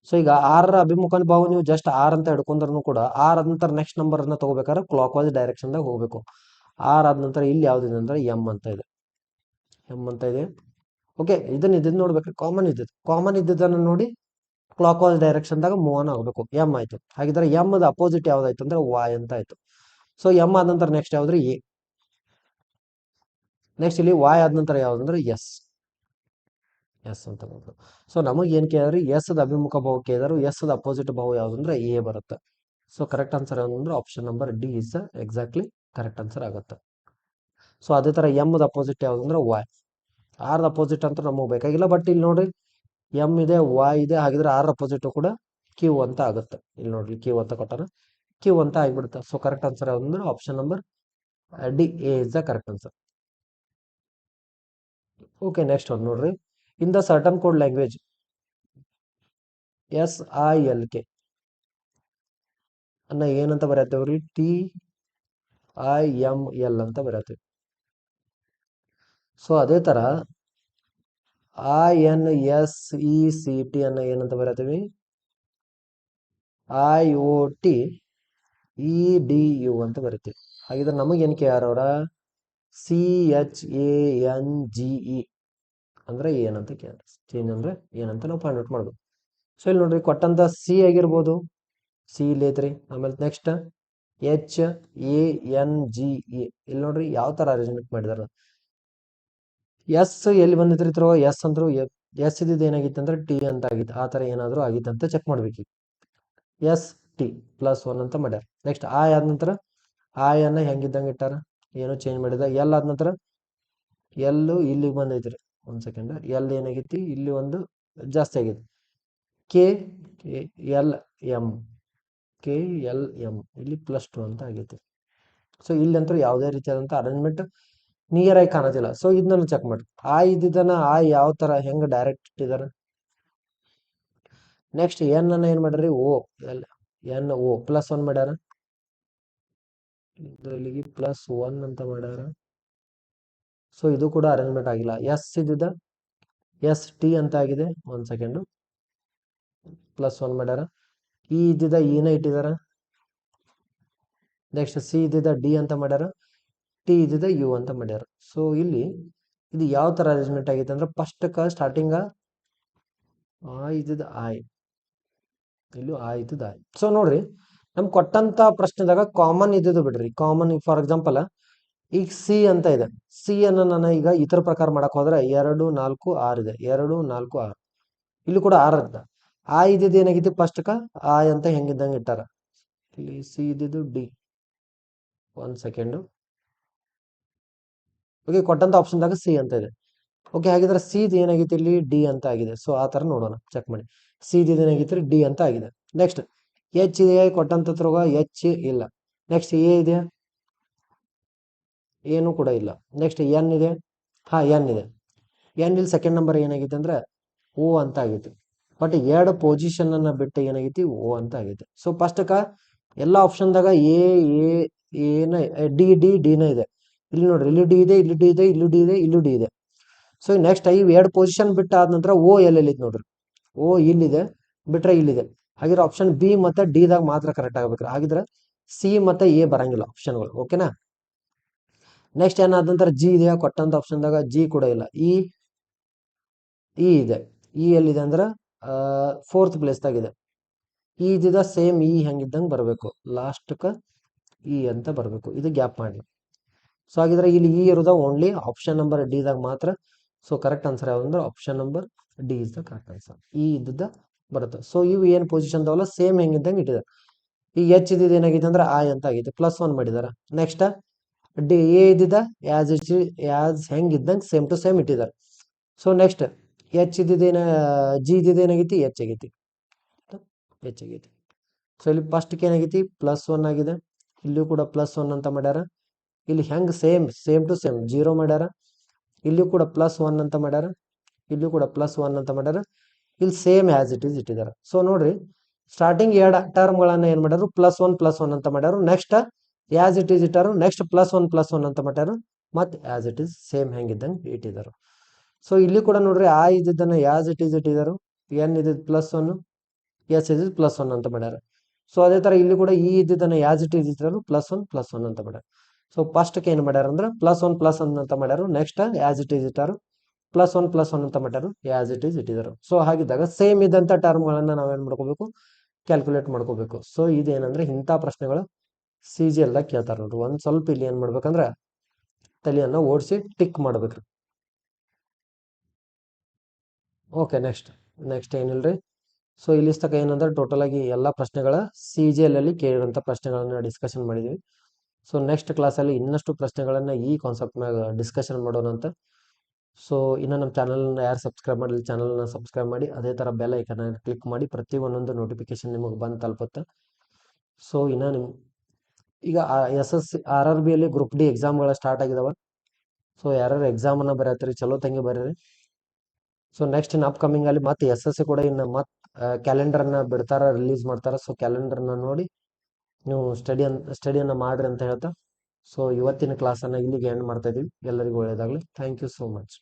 ಸೊ ಈಗ ಆರರ ಅಭಿಮುಖ ಬಾಹು ನೀವು ಜಸ್ಟ್ ಆರ್ ಅಂತ ಹಿಡ್ಕೊಂಡ್ರು ಕೂಡ ಆರ್ ಆದ ನಂತರ ನೆಕ್ಸ್ಟ್ ನಂಬರ್ ಅನ್ನ ತಗೋಬೇಕಾದ್ರೆ ಕ್ಲಾಕ್ ವೈಸ್ ಡೈರೆಕ್ಷನ್ ದಾಗ ಹೋಗ್ಬೇಕು. ಆರ್ ಆದ ನಂತರ ಇಲ್ಲಿ ಯಾವ್ದಿದೆ ಅಂದ್ರೆ ಎಂ ಅಂತ ಇದೆ. ಎಂ ಅಂತ ಇದೆ. ಓಕೆ, ಇದನ್ನ ನೋಡ್ಬೇಕ್ರಿ. ಕಾಮನ್ ಇದ್ದದನ್ನ ನೋಡಿ ಕ್ಲಾಕ್ ವೈಸ್ ಡೈರೆಕ್ಷನ್ ದಾಗ ಮೂವ್ ಆನ್ ಆಗಬೇಕು. ಎಂ ಆಯ್ತು. ಹಾಗಿದ್ರೆ ಎಂ ದ ಅಪೋಸಿಟ್ ಯಾವ್ದಾಯ್ತು ಅಂದ್ರೆ ವಾಯ್ ಅಂತ ಆಯ್ತು. ಸೊ ಎಂ ಆದ ನಂತರ ನೆಕ್ಸ್ಟ್ ಯಾವ್ದ್ರಿ? ಎ. ನೆಕ್ಸ್ಟ್ ಇಲ್ಲಿ ವಾಯ್ ಆದ ನಂತರ ಯಾವ್ದಂದ್ರೆ ಎಸ್. ಎಸ್ ಅಂತ ಬಂತು. ಸೊ ನಮಗೆ ಏನ್ ಕೇಳಿದ್ರಿ? ಎಸ್ ದ ಅಭಿಮುಖ ಬಾಹು ಕೇಳಿದ್ರು. ಎಸ್ ದ ಅಪೋಸಿಟ್ ಬಾಹು ಯಾವ್ದಂದ್ರೆ ಎ ಬರುತ್ತೆ. ಸೊ ಕರೆಕ್ಟ್ ಆನ್ಸರ್ ಯಾವ್ದಂದ್ರೆ option number D is exactly correct answer ಆಗುತ್ತೆ. ಸೊ ಅದೇ ತರ ಎಂ ದ ಅಪೋಸಿಟ್ ಯಾವ್ದಂದ್ರೆ ವಾಯ್. ಆರ್ ದ ಅಪೋಸಿಟ್ ಅಂತ ನಮಗೆ ಬೇಕಾಗಿಲ್ಲ. ಬಟ್ ಇಲ್ಲಿ ನೋಡ್ರಿ ಎಂ ಇದೆ, ವಾಯ್ ಇದೆ. ಹಾಗಿದ್ರೆ ಆರ್ ಅಪೋಸಿಟ್ ಕೂಡ ಕ್ಯೂ ಅಂತ ಆಗುತ್ತೆ. ಇಲ್ಲಿ ನೋಡ್ರಿ ಕ್ಯೂ ಅಂತ ಕೊಟ್ಟಾರ, ಕ್ಯೂ ಅಂತ ಆಗಿಬಿಡುತ್ತೆ. ಸೊ ಕರೆಕ್ಟ್ ಆನ್ಸರ್ ಯಾವ್ದಂದ್ರೆ option number D A is the correct answer. Okay, next ಒಂದು ನೋಡ್ರಿ. In the certain code language SILK ಅನ್ನ ಏನಂತ ಬರೆಯತ್ತೇವ್ರಿ? TIML ಅಂತ ಬರೆಯತ್ತೇವೆ. ಸೊ ಅದೇ ತರ INSECT ಅನ್ನ ಏನಂತ ಬರೆಯತ್ತೀವಿ? IOTEDU ಅಂತ ಬರೀತೀವಿ. ಹಾಗಿದ್ರೆ ನಮಗೆ ಏನ್ ಕೇಳಾರ ಅವರ? CHANGE ಅಂದ್ರೆ ಏನಂತ ಕೇಳ. ಚೇಂಜ್ ಅಂದ್ರೆ ಏನಂತ ನಾವು ಫೈಂಡ್ ಔಟ್ ಮಾಡ್ಬೇಕು. ಸೊ ಇಲ್ಲಿ ನೋಡ್ರಿ ಕೊಟ್ಟಂತ ಸಿ ಆಗಿರ್ಬೋದು, ಸಿ ಇಲ್ಲಿ ಐತ್ರಿ. ಆಮೇಲೆ ನೆಕ್ಸ್ಟ್ HANGE ಇಲ್ಲಿ ನೋಡ್ರಿ ಯಾವ ತರ ಅರೇಂಜ್ಮೆಂಟ್ ಮಾಡಿದಾರ. ಎಸ್ ಎಲ್ಲಿ ಬಂದಿದ್ರಿ? ಎಸ್ ಅಂದ್ರು ಎಸ್ ಇದ್ದಿದ್ದು ಏನಾಗಿತ್ತು ಅಂದ್ರೆ ಟಿ ಅಂತ ಆಗಿತ್ತು. ಆ ತರ ಏನಾದ್ರು ಆಗಿತ್ತು ಅಂತ ಚೆಕ್ ಮಾಡ್ಬೇಕು. ST+1 ಅಂತ ಮಾಡ್ಯಾರ. ನೆಕ್ಸ್ಟ್ ಆಯ್ ಆದ ನಂತರ ಆಯ್ ಅನ್ನ ಹೆಂಗಿದ್ದಂಗೆ ಇಟ್ಟಾರ, ಏನೋ ಚೇಂಜ್ ಮಾಡಿದ. ಎಲ್ ಆದ ನಂತರ ಎಲ್ಲು ಇಲ್ಲಿ ಬಂದೈತ್ರಿ. ಒಂದ್ ಸೆಕೆಂಡ್, ಎಲ್ ಏನಾಗೈತಿ ಇಲ್ಲಿ ಒಂದು ಜಾಸ್ತಿ ಆಗೈತಿ. KLM ಇಲ್ಲಿ +2 ಅಂತ ಆಗೈತಿ. ಸೊ ಇಲ್ಲಂತೂ ಯಾವುದೇ ರೀತಿಯಾದಂತ ಅರೇಂಜ್ಮೆಂಟ್ ನಿಯರ್ ಆಗಿ ಕಾಣೋದಿಲ್ಲ. ಸೊ ಇದನ್ನ ಚೆಕ್ ಮಾಡಿ. ಇದ್ದಿದ್ದನ್ನ ಯಾವ ತರ ಹೆಂಗ್ ಡೈರೆಕ್ಟ್ ಇಟ್ಟಿದಾರ. ನೆಕ್ಸ್ಟ್ ಎನ್ ಅನ್ನ ಏನ್ ಮಾಡ್ರಿ? NO +1 ಮಾಡ್ಯಾರ. ಇದ್ರಲ್ಲಿಗೆ +1 ಅಂತ ಮಾಡ್ಯಾರ. ಸೊ ಇದು ಕೂಡ ಅರೇಂಜ್ಮೆಂಟ್ ಆಗಿಲ್ಲ. ಎಸ್ ಇದ್ದಿದ್ದ ST ಅಂತ ಆಗಿದೆ. ಒಂದ್ ಸೆಕೆಂಡ್, +1 ಮಾಡ್ಯಾರ. ಇದ್ದಿದ್ದ ನ ಇಟ್ಟಿದಾರ. ನೆಕ್ಸ್ಟ್ ಸಿ ಇದ್ದಿದ್ದ ಡಿ ಅಂತ ಮಾಡ್ಯಾರ. ಟಿ ಇದ್ದಿದ್ದ ಯು ಅಂತ ಮಾಡ್ಯಾರ. ಸೊ ಇಲ್ಲಿ ಇದು ಯಾವ ತರ ಅರೇಂಜ್ಮೆಂಟ್ ಆಗೈತೆ ಅಂದ್ರೆ ಫಸ್ಟ್ ಸ್ಟಾರ್ಟಿಂಗ್ ಇದ್ದಿದ್ದ ಇಲ್ಲೂ ಇದ್ದಿದ್ದ ಸೊ ನೋಡ್ರಿ ನಮ್ಗೆ ಕೊಟ್ಟಂತ ಪ್ರಶ್ನೆದಾಗ ಕಾಮನ್ ಇದ್ದಿದ್ದು ಬಿಡ್ರಿ. ಕಾಮನ್ ಫಾರ್ ಎಕ್ಸಾಂಪಲ್ ಈಗ ಸಿ ಅಂತ ಇದೆ. ಸಿ ಅನ್ನ ನಾನು ಈಗ ಇತರ ಪ್ರಕಾರ ಮಾಡಕ್ ಹೋದ್ರೆ 2 4 6 ಇದೆ. 2 4 6 ಇಲ್ಲಿ ಕೂಡ 6 ಇದ್ದ. ಇದ್ದಿದ್ದು ಏನಾಗಿತ್ತು ಫಸ್ಟ್ ಅಂತ ಹೆಂಗಿದ್ದಂಗೆ ಇಟ್ಟಾರ. ಇಲ್ಲಿ ಸಿ ಇದ್ದಿದ್ದು ಡಿ. ಒಂದ್ ಸೆಕೆಂಡ್. ಓಕೆ, ಕೊಟ್ಟಂತ ಆಪ್ಷನ್ದಾಗ ಸಿ ಅಂತ ಇದೆ. ಓಕೆ, ಹಾಗಿದ್ರೆ ಸಿ ಏನಾಗಿತ್ತು ಇಲ್ಲಿ ಡಿ ಅಂತ ಆಗಿದೆ. ಸೊ ಆ ತರ ನೋಡೋಣ, ಚೆಕ್ ಮಾಡಿ. ಸಿ ಏನಾಗಿತ್ತು ಡಿ ಅಂತ ಆಗಿದೆ. ನೆಕ್ಸ್ಟ್ ಎಚ್ ಇದೆ ಕೊಟ್ಟಂತ ಎಚ್ ಇಲ್ಲ. ನೆಕ್ಸ್ಟ್ ಎ ಇದೆ, ಏನು ಕೂಡ ಇಲ್ಲ. ನೆಕ್ಸ್ಟ್ ಎನ್ ಇದೆ, ಎನ್ ಇದೆ. ಎನ್ ಇಲ್ಲಿ ಸೆಕೆಂಡ್ ನಂಬರ್ ಏನಾಗಿತ್ತು ಅಂದ್ರೆ ಓ ಅಂತ ಆಗಿತ್ತು. ಬಟ್ 2 ಪೊಸಿಷನ್ ಅನ್ನ ಬಿಟ್ಟು ಏನಾಗೈತಿ ಓ ಅಂತ ಆಗೈತಿ. ಸೊ ಫಸ್ಟ್ ಎಲ್ಲ ಆಪ್ಷನ್ದಾಗ ಏನ ಡಿ ಡಿ ಡಿನ ಇದೆ. ಇಲ್ಲಿ ನೋಡ್ರಿ ಇಲ್ಲಿ ಡಿ ಇದೆ, ಇಲ್ಲಿ ಡಿ ಇದೆ, ಇಲ್ಲಿ ಡಿ ಇದೆ, ಇಲ್ಲಿ ಡಿ ಇದೆ. ಸೊ ನೆಕ್ಸ್ಟ್ ಈ 2 ಪೊಸಿಷನ್ ಬಿಟ್ಟ ಆದ ನಂತರ ಓ ಎಲ್ಲೆಲ್ಲಿ ನೋಡ್ರಿ. ಓ ಇಲ್ಲಿದೆ ಬಿಟ್ರೆ ಇಲ್ಲಿದೆ. ಹಾಗಿದ್ರೆ ಆಪ್ಷನ್ ಬಿ ಮತ್ತೆ ಡಿ ದಾಗ ಮಾತ್ರ ಕರೆಕ್ಟ್ ಆಗ್ಬೇಕ್ರಿ. ಹಾಗಿದ್ರೆ ಸಿ ಮತ್ತೆ ಎ ಬರಂಗಿಲ್ಲ ಆಪ್ಷನ್ಗಳು. ಓಕೆನಾ? ನೆಕ್ಸ್ಟ್ ಏನಾದ ನಂತರ ಜಿ ಇದೆ. ಕೊಟ್ಟಂತ ಆಪ್ಷನ್ದಾಗ ಜಿ ಕೂಡ ಇಲ್ಲ. ಇ ಇದೆ. ಎಲ್ಲಿದೆ ಅಂದ್ರೆ 4th ಪ್ಲೇಸ್ದಾಗಿದೆ. ಇದ್ದಿದ್ದ ಸೇಮ್ ಹೆಂಗಿದ್ದಂಗೆ ಬರಬೇಕು. ಲಾಸ್ಟ್ಕ ಅಂತ ಬರಬೇಕು. ಇದು ಗ್ಯಾಪ್ ಮಾಡಿ. ಸೊ ಹಾಗಿದ್ರೆ ಇಲ್ಲಿ ಇರೋದ ಓನ್ಲಿ ಆಪ್ಷನ್ ನಂಬರ್ ಡಿ ದಾಗ ಮಾತ್ರ. ಸೊ ಕರೆಕ್ಟ್ ಆನ್ಸರ್ ಯಾವ್ದಂದ್ರೆ option number D is the correct answer. ಇದ್ದಿದ್ದ ಬರುತ್ತೆ. ಸೊ ಇವು ಏನ್ ಪೊಸಿಷನ್ ಅದಾವಲ್ಲ ಸೇಮ್ ಹೆಂಗಿದ್ದಂಗೆ ಇಟ್ಟಿದ್ದಾರೆ. ಈಗ ಎಚ್ ಇದ್ದಿದ್ದು ಏನಾಗಿದೆ ಅಂದ್ರೆ ಐ ಅಂತ ಆಗಿದೆ, +1 ಮಾಡಿದಾರೆ. ನೆಕ್ಸ್ಟ್ ಡಿ ಎ ಇದ್ದಿದ್ದ ಯಾಸ್ ಹೆಂಗಿದ್ದಂಗೆ ಸೇಮ್ ಟು ಸೇಮ್ ಇಟ್ಟಿದ್ದಾರೆ. ಸೊ ನೆಕ್ಸ್ಟ್ ಎಚ್ ಇದ್ದಿದ್ದೇನ ಜಿ ಇದ್ದಿದ್ದು ಏನಾಗೈತಿ, ಎಚ್ ಆಗೈತಿ. ಸೊ ಇಲ್ಲಿ ಫಸ್ಟ್ಗೆ ಏನಾಗೈತಿ +1 ಆಗಿದೆ, ಇಲ್ಲಿಯೂ ಕೂಡ +1 ಅಂತ ಮಾಡ್ಯಾರ. ಇಲ್ಲಿ ಹೆಂಗ್ ಸೇಮ್ ಟು ಸೇಮ್ 0 ಮಾಡ್ಯಾರ. ಇಲ್ಲಿಯೂ ಕೂಡ +1 ಅಂತ ಮಾಡ್ಯಾರ, ಇಲ್ಲಿಯೂ ಕೂಡ +1 ಅಂತ ಮಾಡ್ಯಾರ. ಇಲ್ಲಿ ಸೇಮ್ ಆಸ್ ಇಟ್ ಈಸ್ ಇಟ್ಟಿದ್ದಾರೆ. ಸೊ ನೋಡ್ರಿ, ಸ್ಟಾರ್ಟಿಂಗ್ ಎರಡು ಟರ್ಮ್ಗಳನ್ನ ಏನ್ ಮಾಡ್ಯಾರು, +1 ಅಂತ ಮಾಡ್ಯಾರು. ನೆಕ್ಸ್ಟ್ ಆಸ್ ಇಟ್ ಈಸ್ ಇಟ್ಟಾರು, ನೆಕ್ಸ್ಟ್ +1 ಅಂತ ಮಾಡ್ಯಾರು, ಮತ್ತೆ ಆಸ್ ಇಟ್ ಈಸ್ ಸೇಮ್ ಹೆಂಗಿದ್ದಂಗೆ ಇಟ್ಟಿದ್ದಾರೆ. ಸೊ ಇಲ್ಲಿ ಕೂಡ ನೋಡ್ರಿ, ಆ ಇದ್ದನ್ನ ಆಸ್ ಇಟ್ ಈಸ್ ಇಟ್ಟಿದ್ದಾರೆ, ಎನ್ ಇದ್ದಿದ್ದು +1, ಎಸ್ ಇದ್ದಿದ್ದು +1 ಅಂತ ಮಾಡ್ಯಾರ. ಸೊ ಅದೇ ತರ ಇಲ್ಲಿ ಕೂಡ ಈ ಇದ್ದನ್ನ ಆಸ್ ಇಟ್ ಈಸ್ ಇಟ್ಟಿದ್ದಾರೆ, +1 ಅಂತ ಮಾಡ್ಯಾರ. ಸೊ ಫಸ್ಟ್ಗೆ ಏನ್ ಮಾಡ್ಯಾರ ಅಂದ್ರೆ +1 ಅಂತ ಮಾಡ್ಯಾರು. ನೆಕ್ಸ್ಟ್ ಆಸ್ ಇಟ್ ಈಸ್ ಇಟ್ಟಾರು, +1 ಅಂತ ಮಾಡ್ಯಾರು, ಆಸ್ ಇಟ್ ಈಸ್ ಇಟ್ಟಿದ್ದಾರೆ. ಸೊ ಹಾಗಿದ್ದಾಗ ಸೇಮ್ ಇದ್ದಂತ ಟರ್ಮ್ಗಳನ್ನ ನಾವೇನ್ ಮಾಡ್ಕೋಬೇಕು, ಕ್ಯಾಲ್ಕುಲೇಟ್ ಮಾಡ್ಕೋಬೇಕು. ಸೊ ಇದೇನಂದ್ರೆ ಇಂಥ ಪ್ರಶ್ನೆಗಳು CGL ದಾಗ ಕೇಳ್ತಾರ ನೋಡ್ರಿ. ಒಂದ್ ಸ್ವಲ್ಪ ಇಲ್ಲಿ ಏನ್ ಮಾಡ್ಬೇಕಂದ್ರೆ ತಲೆಯನ್ನ ಓಡಿಸಿ ಟಿಕ್ ಮಾಡ್ಬೇಕ್ರಿ. ಓಕೆ, ನೆಕ್ಸ್ಟ್ ಏನಿಲ್ರಿ. ಸೊ ಇಲ್ಲಿ ತನಕ ಏನಂದ್ರೆ ಟೋಟಲ್ ಆಗಿ ಎಲ್ಲಾ ಪ್ರಶ್ನೆಗಳ CGL ಅಲ್ಲಿ ಕೇಳಿರುವಂತ ಪ್ರಶ್ನೆಗಳನ್ನ ಡಿಸ್ಕಷನ್ ಮಾಡಿದ್ವಿ. ಸೊ ನೆಕ್ಸ್ಟ್ ಕ್ಲಾಸಲ್ಲಿ ಇನ್ನಷ್ಟು ಪ್ರಶ್ನೆಗಳನ್ನ ಈ ಕಾನ್ಸೆಪ್ಟ್ ಮ್ಯಾಗ ಡಿಸ್ಕಷನ್ ಮಾಡೋಣ ಅಂತ. ಸೊ ಇನ್ನು ನಮ್ಮ ಚಾನಲ್ನ ಯಾರು ಸಬ್ಸ್ಕ್ರೈಬ್ ಮಾಡಿಲ್ಲ, ಚಾನಲ್ನ ಸಬ್ಸ್ಕ್ರೈಬ್ ಮಾಡಿ, ಅದೇ ಥರ ಬೆಲ್ ಐಕನ್ ಕ್ಲಿಕ್ ಮಾಡಿ, ಪ್ರತಿ ಒಂದೊಂದು ನೋಟಿಫಿಕೇಶನ್ ನಿಮಗೆ ಬಂದು ತಲುಪುತ್ತೆ. ಸೊ ಇನ್ನು ಈಗ SSC RRB ಅಲ್ಲಿ ಗ್ರೂಪ್ ಡಿ ಎಕ್ಸಾಮ್ಗಳ ಸ್ಟಾರ್ಟ್ ಆಗಿದಾವ. ಸೊ ಯಾರ್ಯಾರು ಎಕ್ಸಾಮನ್ನು ಬರೆಯತ್ತೀರಿ, ಚಲೋ ತಂಗಿ ಬರೀರಿ. ಸೊ ನೆಕ್ಸ್ಟ್ ಇನ್ ಅಪ್ಕಮಿಂಗ್ ಅಲ್ಲಿ ಮತ್ತೆ SSC ಕೂಡ ಇನ್ನು ಮತ್ತೆ ಕ್ಯಾಲೆಂಡರ್ನ ಬಿಡ್ತಾರ, ರಿಲೀಸ್ ಮಾಡ್ತಾರ. ಸೊ ಕ್ಯಾಲೆಂಡರ್ನ ನೋಡಿ ನೀವು ಸ್ಟಡಿಯನ್ನು ಮಾಡ್ರಿ ಅಂತ ಹೇಳ್ತಾ, ಸೊ ಇವತ್ತಿನ ಕ್ಲಾಸನ್ನು ಇಲ್ಲಿಗೆ ಎಂಡ್ ಮಾಡ್ತಾ ಇದೀವಿ. ಎಲ್ಲರಿಗೂ ಒಳ್ಳೆಯದಾಗಲಿ. Thank you so much.